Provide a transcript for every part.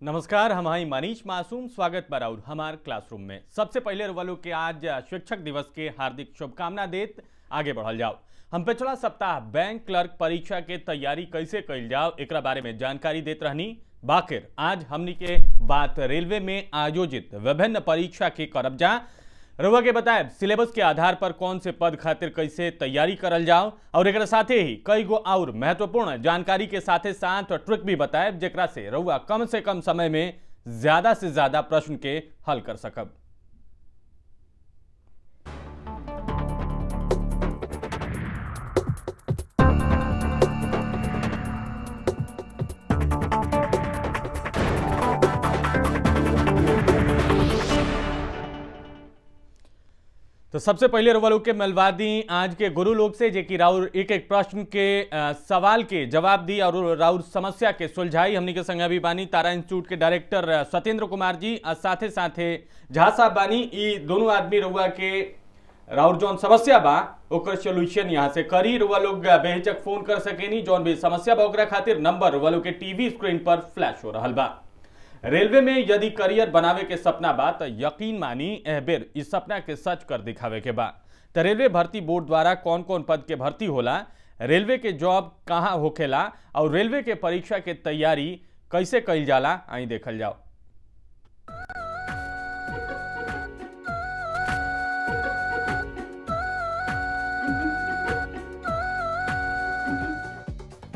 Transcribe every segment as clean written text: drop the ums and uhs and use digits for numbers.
नमस्कार, हम हैं मनीष मासूम। स्वागत बा और हमार क्लासरूम में। सबसे पहले वालों के आज शिक्षक दिवस के हार्दिक शुभकामना देत आगे बढ़ल जाओ। हम पिछला सप्ताह बैंक क्लर्क परीक्षा के तैयारी कैसे कैल जाओ एकरा बारे में जानकारी देत रहनी। बाकिर आज हमनी के बात रेलवे में आयोजित विभिन्न परीक्षा के करब जा। रउआ के बताए सिलेबस के आधार पर कौन से पद खातिर कैसे तैयारी करल जाओ और एक साथे ही कई गो और महत्वपूर्ण जानकारी के साथे साथ ट्रिक भी बताए जेकरा से रउआ कम से कम समय में ज्यादा से ज्यादा प्रश्न के हल कर सकब। तो सबसे पहले रउआ के मिलवा दी आज के गुरु लोग से जे कि राउर एक एक प्रश्न के सवाल के जवाब दी और राउर समस्या के सुलझाई। हमनी के संग अभी बानी तारा इंस्टीट्यूट के डायरेक्टर सत्येंद्र कुमार जी और साथे साथे झा साहब बानी। ई दोनों आदमी रउआ के राउर जौन समस्या बा ओकर सोल्यूशन यहाँ से करी। रउआ लोग बेहिचक फोन कर सकेनी। जौन भी समस्या बा ओकरा खातिर नंबर रउआ लोग के टीवी स्क्रीन पर फ्लैश हो रहा बा। रेलवे में यदि करियर बनावे के सपना बा तो यकीन मानी एह बेर इस सपना के सच कर दिखावे के बा। तो रेलवे भर्ती बोर्ड द्वारा कौन कौन पद के भर्ती होला, रेलवे के जॉब कहाँ होखेला और रेलवे के परीक्षा के तैयारी कैसे कइल जाला, आई देखल जाओ।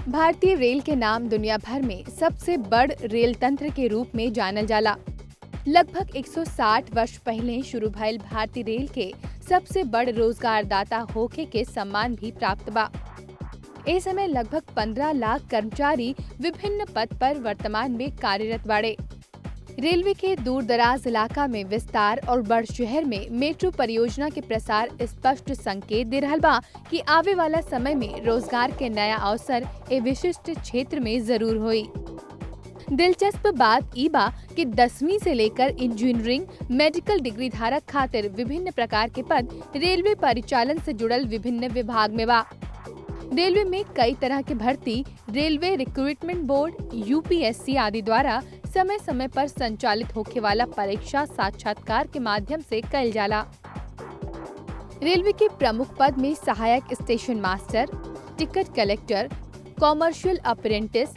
भारतीय रेल के नाम दुनिया भर में सबसे बड़ रेल तंत्र के रूप में जानल जाला। लगभग 160 वर्ष पहले शुरू भइल भारतीय रेल के सबसे बड़ रोजगार दाता होके के सम्मान भी प्राप्त बा। इस समय लगभग 15 लाख कर्मचारी विभिन्न पद पर वर्तमान में कार्यरत बाड़े। रेलवे के दूर दराज इलाका में विस्तार और बड़ शहर में मेट्रो परियोजना के प्रसार स्पष्ट संकेत दे रहल बा कि आवे वाला समय में रोजगार के नया अवसर ए विशिष्ट क्षेत्र में जरूर होई। दिलचस्प बात ई बा कि 10वीं से लेकर इंजीनियरिंग मेडिकल डिग्री धारक खातिर विभिन्न प्रकार के पद रेलवे परिचालन से जुड़ल विभिन्न विभाग में बा। रेलवे में कई तरह के भर्ती रेलवे रिक्रूटमेंट बोर्ड यूपीएससी आदि द्वारा समय समय पर संचालित होखे वाला परीक्षा साक्षात्कार के माध्यम से कइल जाला। रेलवे के प्रमुख पद में सहायक station master, ticket collector, commercial apprentice,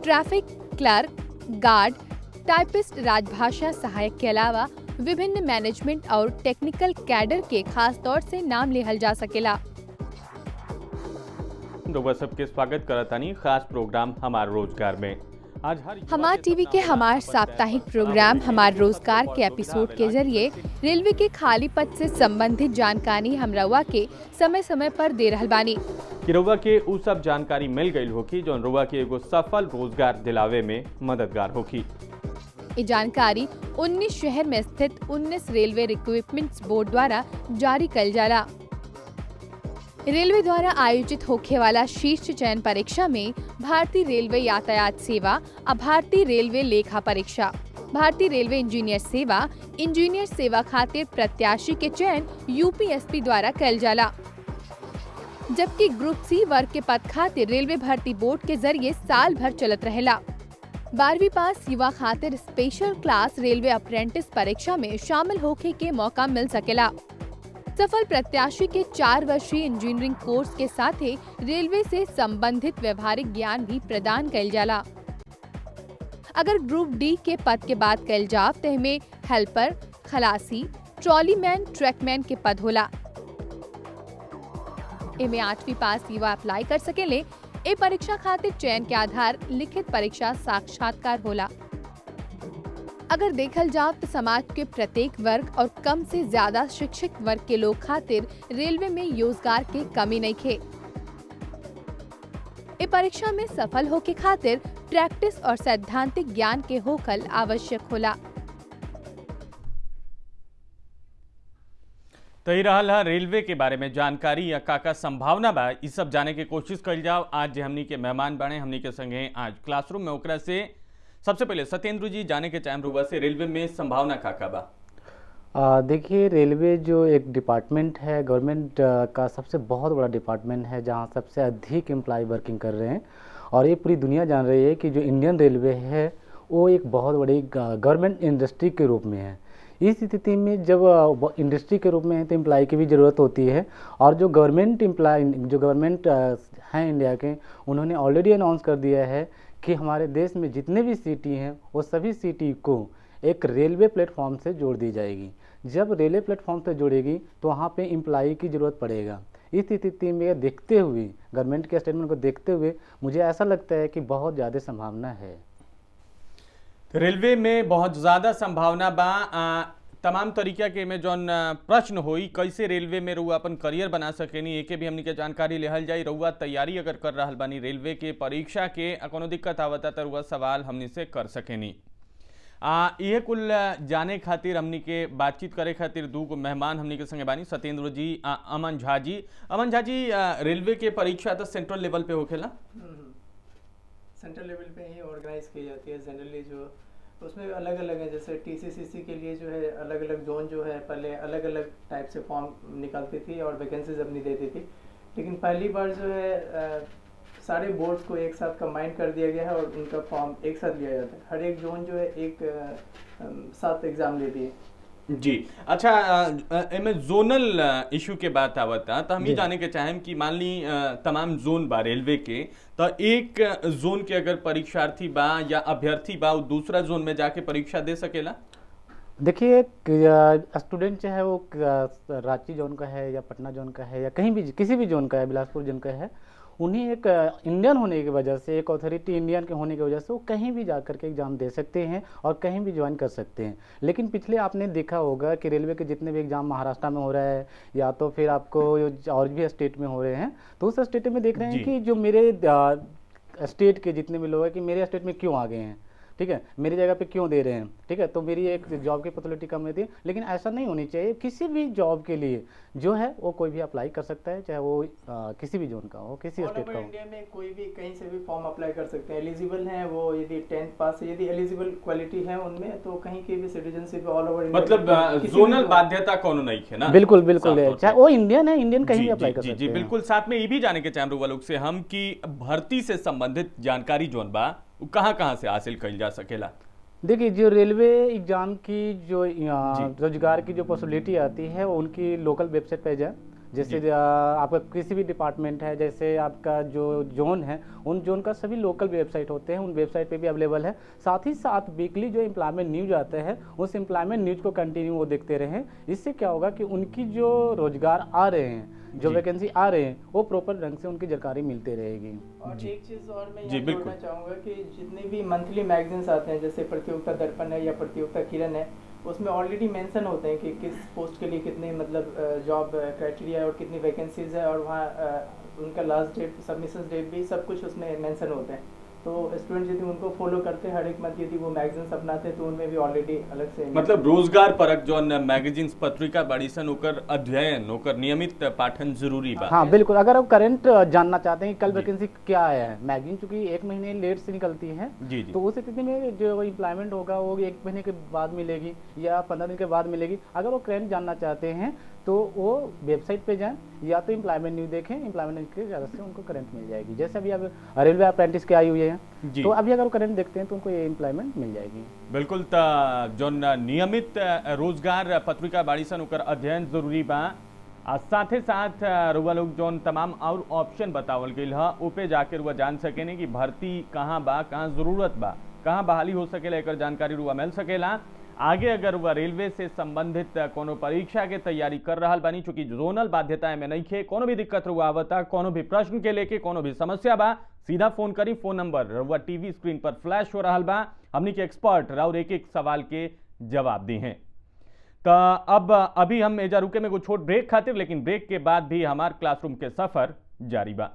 traffic clerk, guard, typist, राजभाषा सहायक के अलावा विभिन्न मैनेजमेंट और टेक्निकल कैडर के खास तौर से नाम लेहल जा सकेला। रउआ सबके स्वागत करतानी खास प्रोग्राम हमार रोजगार में। आज हमार टीवी के हमार साप्ताहिक प्रोग्राम हमार रोजगार के एपिसोड के जरिए रेलवे के खाली पद से संबंधित जानकारी हम रउआ के समय समय पर दे रहल बानी कि रउआ के उ सब जानकारी मिल गई होगी जो रउआ के एगो सफल रोजगार दिलावे में मददगार होगी। ये जानकारी 19 शहर में स्थित 19 रेलवे रिक्रूटमेंट बोर्ड द्वारा जारी कइल जाला। रेलवे द्वारा आयोजित होखे वाला शीर्ष चयन परीक्षा में भारतीय रेलवे यातायात सेवा और भारतीय रेलवे लेखा परीक्षा, भारतीय रेलवे इंजीनियर सेवा खातिर प्रत्याशी के चयन यूपीएससी द्वारा कइल जाला। जबकि ग्रुप सी वर्ग के पद खातिर रेलवे भर्ती बोर्ड के जरिए साल भर चलत रहेला। 12वीं पास युवा खातिर स्पेशल क्लास रेलवे अप्रेंटिस परीक्षा में शामिल होखे के मौका मिल सकेला। सफल प्रत्याशी के 4 वर्षीय इंजीनियरिंग कोर्स के साथ ही रेलवे से संबंधित व्यवहारिक ज्ञान भी प्रदान कइल जाला। अगर ग्रुप डी के पद के बात कइल जाव तो में हेल्पर, खलासी, ट्रॉलीमैन, ट्रैकमैन के पद होला। इनमें 8वीं पास युवा अप्लाई कर सकेले। ए परीक्षा खातिर चयन के आधार लिखित परीक्षा साक्षात्कार होला। अगर देखल जाव तो समाज के प्रत्येक वर्ग और कम से ज्यादा शिक्षित वर्ग के लोग खातिर रेलवे में रोजगार के कमी नहीं खे। ए परीक्षा में सफल होके खातिर प्रैक्टिस और सैद्धांतिक ज्ञान के होखल आवश्यक होला। तो ही रहल है रेलवे के बारे में जानकारी या का संभावना बा, इस सब जाने की कोशिश कइल जाओ। आज जे हमनी के मेहमान बने हमनी के संगे आज क्लासरूम में ओकरा से सबसे पहले सत्येंद्र जी जाने के टाइम रुआ से रेलवे में संभावना का बा। देखिए रेलवे जो एक डिपार्टमेंट है गवर्नमेंट का सबसे बहुत बड़ा डिपार्टमेंट है जहाँ सबसे अधिक एम्प्लॉय वर्किंग कर रहे हैं और ये पूरी दुनिया जान रही है कि जो इंडियन रेलवे है वो एक बहुत बड़ी गवर्नमेंट इंडस्ट्री के रूप में है। इस स्थिति में जब इंडस्ट्री के रूप में है तो एम्प्लॉय की भी ज़रूरत होती है, और जो गवर्नमेंट हैं इंडिया के, उन्होंने ऑलरेडी अनाउंस कर दिया है कि हमारे देश में जितने भी सिटी हैं वो सभी सिटी को एक रेलवे प्लेटफॉर्म से जोड़ दी जाएगी। जब रेलवे प्लेटफॉर्म से जोड़ेगी तो वहाँ पे एम्प्लॉय की ज़रूरत पड़ेगा। इस स्थिति में देखते हुए, गवर्नमेंट के स्टेटमेंट को देखते हुए, मुझे ऐसा लगता है कि बहुत ज़्यादा संभावना है। रेलवे में बहुत ज़्यादा संभावना बा। तमाम तरीका के में जौन प्रश्न होई कैसे रेलवे में रउआ अपन करियर बना सकेनी, एके भी हमनी के जानकारी लेहल जाई। रउआ तैयारी अगर कर रहल बानी रेलवे के परीक्षा के, कोनो दिक्कत आवता तो रउआ सवाल हमनी से कर सकेनी। ये कुल जाने खातिर हमनी के बातचीत करे खातिर दू गो मेहमान हमनी के संगे बानी, सत्येंद्र जी, अमन झा जी। अमन झा जी, रेलवे के परीक्षा तो सेंट्रल लेवल पे होखेला? सेंट्रल लेवल पे ही ऑर्गेनाइज की जाती है जनरली। जो उसमें अलग अलग है, जैसे टीसीसीसी के लिए जो है अलग अलग जोन जो है पहले अलग अलग टाइप से फॉर्म निकलती थी और वैकेंसीज अपनी देती थी, लेकिन पहली बार जो है सारे बोर्ड्स को एक साथ कंबाइन कर दिया गया है और उनका फॉर्म एक साथ लिया जाता है। हर एक जोन जो है एक साथ एग्जाम लेती है जी। अच्छा, एमे जोनल इशू के बात आवता तो हम ये जाने के चाहें कि मान ली तमाम जोन बा रेलवे के, तो एक जोन के अगर परीक्षार्थी बा या अभ्यर्थी बा वो दूसरा जोन में जाके परीक्षा दे सकेला? देखिए, स्टूडेंट चाहे वो रांची जोन का है या पटना जोन का है या कहीं भी किसी भी जोन का है, बिलासपुर जोन का है, उन्हें एक इंडियन होने की वजह से, एक अथॉरिटी इंडियन के होने की वजह से वो कहीं भी जा कर के एग्ज़ाम दे सकते हैं और कहीं भी ज्वाइन कर सकते हैं। लेकिन पिछले आपने देखा होगा कि रेलवे के जितने भी एग्ज़ाम महाराष्ट्र में हो रहा है या तो फिर आपको और भी स्टेट में हो रहे हैं, तो उस स्टेट में देख रहे हैं कि जो मेरे स्टेट के जितने भी लोग हैं कि मेरे स्टेट में क्यों आ गए हैं, ठीक है, मेरी जगह पे क्यों दे रहे हैं, ठीक है, तो मेरी एक जॉब की पॉपुलैरिटी कम रहती है। लेकिन ऐसा नहीं होनी चाहिए। किसी भी जॉब के लिए जो है वो कोई भी अप्लाई कर सकता है, चाहे वो किसी भी जोन का हो, किसी स्टेट का हो। इंडिया में कोई भी कहीं से भी फॉर्म अप्लाई कर सकते हैं। एलिजिबल हैं वो, यदि 10th पास है, यदि एलिजिबल क्वालिटी है उनमें, तो कहीं की भी सिटीजनशिप ऑल ओवर इंडिया, मतलब जोनल बाध्यता कोनो नहीं है ना? बिल्कुल बिल्कुल, चाहे वो इंडियन है, इंडियन कहीं भी अप्लाई कर सकते हैं। जी बिल्कुल। साथ में ये भी जाने के चाहें रुआ लोग से हम कि भर्ती से संबंधित जानकारी जोन बा कहाँ से हासिल कइल जा सकेला? देखिए, जो रेलवे एग्ज़ाम की जो रोजगार की जो पॉसिबिलिटी आती है वो उनकी लोकल वेबसाइट पे जाए। जैसे आपका किसी भी डिपार्टमेंट है, जैसे आपका जो जोन है, उन जोन का सभी लोकल वेबसाइट होते हैं, उन वेबसाइट पे भी अवेलेबल है। साथ ही साथ वीकली जो एम्प्लॉयमेंट न्यूज आता है उस एम्प्लॉयमेंट न्यूज को कंटिन्यू वो देखते रहें। इससे क्या होगा कि उनकी जो रोजगार आ रहे हैं, जो वैकेंसी आ रहे हैं, वो प्रॉपर ढंग से उनकी जानकारी मिलती रहेगी। और एक चीज़ और मैं यहाँ जोड़ना चाहूँगा कि जितने भी मंथली मैगजीन्स आते हैं, जैसे प्रतियोगिता दर्पण है या प्रतियोगिता किरण है, उसमें ऑलरेडी मेंशन होते हैं कि किस पोस्ट के लिए कितने मतलब जॉब क्राइटेरिया है और कितनी वैकेंसीज है, और वहाँ उनका लास्ट डेट, सबमिशन डेट भी सब कुछ उसमें मेंशन होते हैं। तो स्टूडेंट यदि उनको फॉलो करते हैं, हर एक मंथ यदि वो मैगजीन्स अपनाते हैं, तो उनमें भी ऑलरेडी अलग से मतलब रोजगार परक जो मैगजीन्स पत्रिका बड़ी सन ओकर अध्ययन, ओकर नियमित पाठन जरूरी बा। हाँ बिल्कुल। अगर आप करंट जानना चाहते हैं कि कल वैकेंसी क्या आया है, मैगजीन चूंकि 1 महीने लेट से निकलती है, तो उस स्थिति में जो एम्प्लॉयमेंट होगा वो 1 महीने के बाद मिलेगी या 15 दिन के बाद मिलेगी। अगर वो करंट जानना चाहते हैं तो वो वेबसाइट पे जाएं या तो एम्प्लॉयमेंट न्यूज देखें, एम्प्लॉयमेंट न्यूज की वजह से उनको करंट मिल जाएगी। जैसे अभी अब रेलवे अप्रेंटिस के आई हुई है, तो अभी अगर वो करंट देखते हैं तो उनको ये एम्प्लॉयमेंट मिल जाएगी। बिल्कुल। जो नियमित रोजगार पत्रिका बाड़ी सन ओकर अध्ययन जरूरी बा। साथ ही साथ रुआ लोग जो तमाम और ऑप्शन बतावल गई है ओपे जाके रुआ जान सकेनी कि भर्ती कहाँ बा, कहाँ जरूरत बा, कहाँ बहाली हो सकेला, एक जानकारी रुआ मिल सकेला। आगे अगर वह रेलवे से संबंधित कोनो परीक्षा के तैयारी कर रहा बानी, चूंकि जोनल बाध्यता में नहीं खे, कोनो भी दिक्कत रुआ आवता, कोनो भी प्रश्न के लेके कोनो भी समस्या बा, सीधा फोन करी। फोन नंबर रुआ टीवी स्क्रीन पर फ्लैश हो रहा बा। हमनी के एक्सपर्ट राउर एक एक सवाल के जवाब दी हैं। तो अब अभी हम एजा रुके में कुछ छोट ब्रेक खातिर, लेकिन ब्रेक के बाद भी हमार क्लासरूम के सफर जारी बा।